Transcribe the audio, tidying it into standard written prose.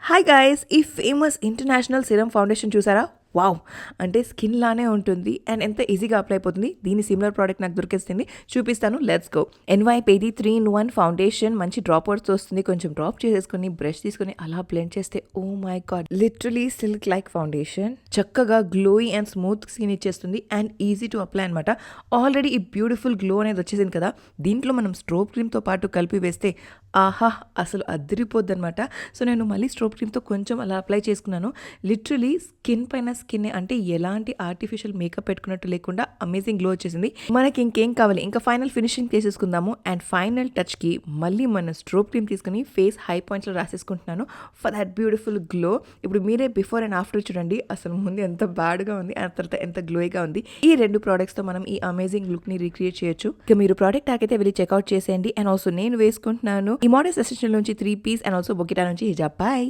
Hi guys, ఈ famous international serum foundation చూసారా? Wow! అంటే స్కిన్ లానే ఉంటుంది అండ్ ఎంత ఈజీగా అప్లై అయిపోతుంది. దీని సిమిలర్ ప్రోడక్ట్ నాకు దొరికేస్తుంది, చూపిస్తాను. Let's go. NYPD 3-in-1 foundation మంచి డ్రాప్ అవుట్స్ వస్తుంది. కొంచెం డ్రాప్ చేసేసుకొని బ్రష్ తీసుకొని అలా బ్లెండ్ చేస్తే oh my god, literally silk like foundation. చక్కగా గ్లోయి అండ్ స్మూత్ స్కిన్ ఇచ్చేస్తుంది అండ్ ఈజీ టు అప్లై అనమాట. ఆల్రెడీ ఈ బ్యూటిఫుల్ గ్లో అనేది వచ్చేసింది కదా, దీంట్లో మనం స్ట్రోబ్ క్రీమ్తో పాటు కలిపి వేస్తే ఆహా, అసలు అదిరిపోద్ది అనమాట. సో నేను మళ్ళీ స్ట్రోబ్ క్రీమ్తో కొంచెం అలా అప్లై చేసుకున్నాను. లిటరలీ స్కిన్ పైన స్కిన్ అంటే ఎలాంటి ఆర్టిఫిషియల్ మేకప్ పెట్టుకున్నట్టు లేకుండా అమేజింగ్ గ్లో వచ్చేసింది. మనకి ఇంకేం కావాలి, ఇంకా ఫైనల్ ఫినిషింగ్ చేసేసుకుందాము. అండ్ ఫైనల్ టచ్కి మళ్ళీ మన స్ట్రోబ్ క్రీమ్ తీసుకుని ఫేస్ హై పాయింట్స్లో రాసేసుకుంటున్నాను ఫర్ దట్ బ్యూటిఫుల్ గ్లో. ఇప్పుడు మీరే బిఫోర్ అండ్ ఆఫ్టర్ చూడండి, అసలు ముందు ఎంత బ్యాడ్గా ఉంది, ఆ తర్వాత ఎంత గ్లోయిగా ఉంది. ఈ రెండు ప్రోడక్ట్స్తో మనం ఈ అమేజింగ్ లుక్ని రీక్రియేట్ చేయొచ్చు. ఇక మీరు ప్రోడక్ట్ అయితే వెళ్ళి చెక్అవుట్ చేసేయండి. అండ్ ఆల్సో నేను వేసుకుంటున్నాను ఈ మోడల్స్ ఎసెన్షియల్ నుంచి 3 పీస్ అండ్ ఆల్సో బొకిటా నుంచి హిజాబ్. బాయ్.